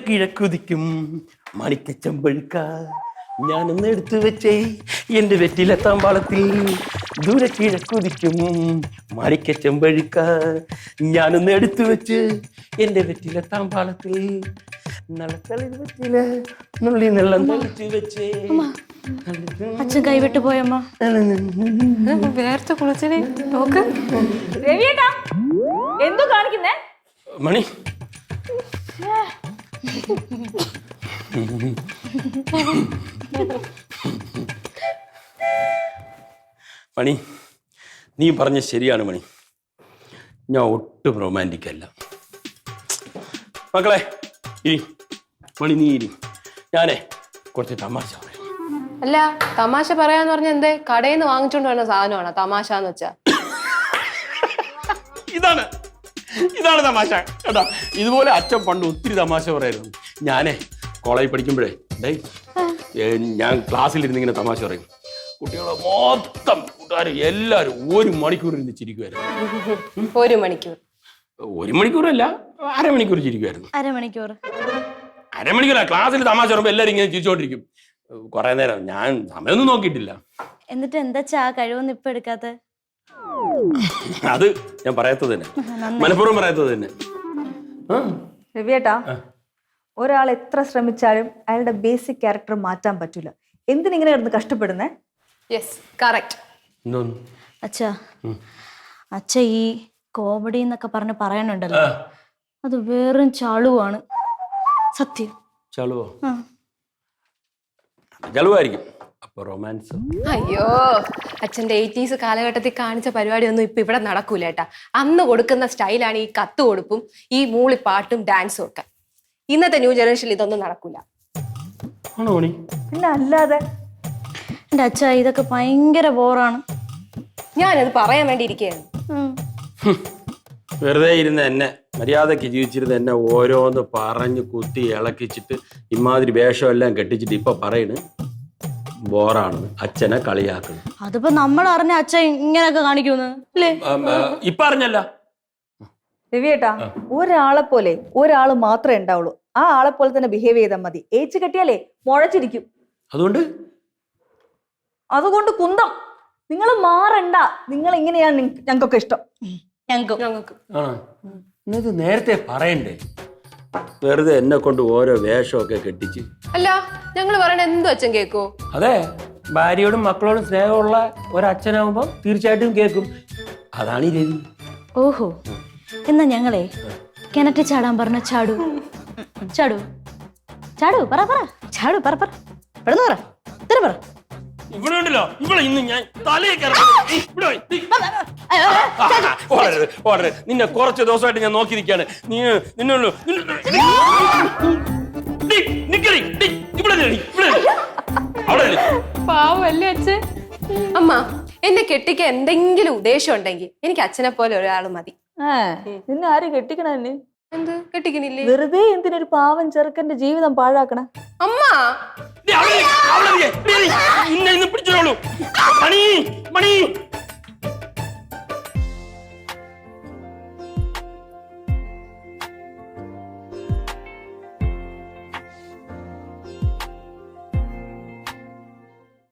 കിഴക്കുതിക്കും മണിക്കച്ചമ്പഴുക്ക ഞാനൊന്ന് എടുത്തു വെച്ചേ എന്റെ വെറ്റിലെത്താൻ പാളത്തിൽ. ദൂരെ കിഴക്കുതിക്കും മണിക്കച്ചമ്പഴുക്ക ഞാനൊന്ന് എടുത്തു വെച്ച് എന്റെ വെറ്റിലെത്താൻ പാളത്തിൽ. നളത്തളിൽ വെറ്റില നുള്ളി നെള്ളം തളിച്ചു വെച്ചേ. അച്ഛൻ കൈവിട്ട് പോയമ്മ. വേർത്ത് കുളിച്ചനെ നോക്ക്. രവിയേട്ടാ എന്തോ കാണിക്കുന്നേ? മണി മണി, നീ പറഞ്ഞ ശരിയാണ് മണി. ഞാൻ ഒട്ടും റൊമാൻറ്റിക് അല്ല. മക്കളെ ഇരി, മണി നീ ഇരി, ഞാനേ കുറച്ച് തമാശ പറയാം. അല്ല, തമാശ പറയാന്ന് പറഞ്ഞ എന്തേ? കടയിൽ നിന്ന് വാങ്ങിച്ചോണ്ട് വരുന്ന സാധനമാണ് തമാശ എന്ന് വെച്ചാ. ഇതാണ് തമാശ കേട്ടാ. ഇതുപോലെ അച്ഛൻ പണ്ട് ഒത്തിരി തമാശ പറയായിരുന്നു. ഞാനേ കോളേജിൽ പഠിക്കുമ്പോഴേ ഞാൻ ക്ലാസ്സിലിരുന്ന് ഇങ്ങനെ തമാശ പറയും. കുട്ടികളെ മൊത്തം കൂട്ടുകാർ എല്ലാവരും 1 മണിക്കൂർ ഇരുന്ന് ചിരിക്കുമായിരുന്നു. 1 മണിക്കൂർ? 1 മണിക്കൂറല്ല, അരമണിക്കൂർ ചിരിക്കുമായിരുന്നു. അരമണിക്കൂറാ ക്ലാസ്സിൽ തമാശ പറയുമ്പോൾ എല്ലാവരും ഇങ്ങനെ ചിരിച്ചോണ്ടിരിക്കും കുറെ നേരം. ഞാൻ സമയമൊന്നും നോക്കിയിട്ടില്ല. എന്നിട്ട് എന്താ കഴിവൊന്നും ഇപ്പൊ എടുക്കാത്ത? അത് ഞാൻ പറയാത്തത് തന്നെ, മനഃപൂർവ്വം പറയാത്തത് തന്നെ. രവിയേട്ടാ, ഒരാൾ എത്ര ശ്രമിച്ചാലും അയാളുടെ ബേസിക് ക്യാരക്ടർ മാറ്റാൻ പറ്റൂല. എന്തിനിങ്ങനെ കിടന്ന് കഷ്ടപ്പെടുന്നേ? Yes, correct. അച്ഛ ഈ കോമഡി എന്നൊക്കെ പറഞ്ഞ് പറയാനുണ്ടല്ലോ, അത് വെറും ചളുവാണ്. സത്യം. ചളുവോ? ചളുവായിരിക്കും. അപ്പൊ റൊമാൻസ്? അയ്യോ, അച്ഛന്റെ 80s കാലഘട്ടത്തിൽ കാണിച്ച പരിപാടിയൊന്നും ഇപ്പൊ ഇവിടെ നടക്കൂല ഏട്ടാ. അന്ന് കൊടുക്കുന്ന സ്റ്റൈലാണ് ഈ കത്ത് കൊടുപ്പും ഈ മൂളിപ്പാട്ടും ഡാൻസും ഒക്കെ. ഇന്നത്തെ ന്യൂ ജനറേഷനിൽ ഇതൊന്നും നടക്കൂല. പിന്നെ അല്ലാതെ എന്റെ അച്ഛ ഇതൊക്കെ ഭയങ്കര ബോറാണ്. ഞാനത് പറയാൻ വേണ്ടി ഇരിക്കുകയായിരുന്നു. വെറുതെ ഇരുന്ന് എന്നെ മര്യാദക്ക് ജീവിച്ചിരുന്ന എന്നെ ഓരോന്ന് പറഞ്ഞു കുത്തി ഇളക്കിച്ചിട്ട് ഇമാതിരി വേഷം എല്ലാം കെട്ടിച്ചിട്ട് ഇപ്പൊ പറയണ് ബോറാണെന്ന്, അച്ഛനെ കളിയാക്കുന്നു. അതിപ്പോ നമ്മൾ അറിഞ്ഞ അച്ഛൻ ഇങ്ങനെയൊക്കെ കാണിക്കുന്നു അല്ലേ? ഇപ്പൊ അറിഞ്ഞല്ല. രവിയേട്ടാ, ഒരാളെ പോലെ ഒരാള് മാത്രമേ ഉണ്ടാവുള്ളൂ. ആ ആളെ പോലെ തന്നെ ബിഹേവ് ചെയ്താൽ മതി. ഏച്ച് കെട്ടിയാലേ മുഴച്ചിരിക്കും. അതുകൊണ്ട് കുന്തം നിങ്ങൾ മാറണ്ട. നിങ്ങൾ ഇങ്ങനെയാണ് ഞങ്ങൾക്കൊക്കെ ഇഷ്ടം. ഞങ്ങൾക്ക് നേരത്തെ പറയണ്ടേ? വെറുതെ എന്നെ കൊണ്ട് ഓരോ വേഷമൊക്കെ കെട്ടിച്ച്. അല്ല, ഞങ്ങൾ പറയണ എന്തോ അച്ഛൻ കേക്കോ? അതെ, ഭാര്യയോടും മക്കളോടും സ്നേഹമുള്ള ഒരച്ഛനാവുമ്പോ തീർച്ചയായിട്ടും കേൾക്കും. അതാണ് ഈ രവി. ഓഹോ, എന്നാ ഞങ്ങളെ കിണറ്റ് ചാടാൻ പറഞ്ഞ ചാടു ചാടു ചാടു പറ പറ ചാടു പറ പറ പെടുന്നു പറ ഇത്ര പറ. ഇവിടെ ഉണ്ടല്ലോ, ഇവിടെ ഇന്ന് ഞാൻ നിന്നെ കുറച്ച് ദിവസമായിട്ട് ഞാൻ നോക്കി നിൽക്കാണ്. നീ നിന്നുള്ളൂ പാവല്ലേ അച്ഛൻ. അമ്മ, എന്നെ കെട്ടിക്കാൻ എന്തെങ്കിലും ഉദ്ദേശം ഉണ്ടെങ്കിൽ എനിക്ക് അച്ഛനെ പോലെ ഒരാൾ മതി. നിന്നെ ആരും കെട്ടിക്കണേ? എന്ത് കെട്ടിക്കണില്ലേ? വെറുതെ എന്തിനൊരു പാവം ചെറുക്കന്റെ ജീവിതം പാഴാക്കണ? അമ്മ പിടിച്ചോളൂ. മണി മണി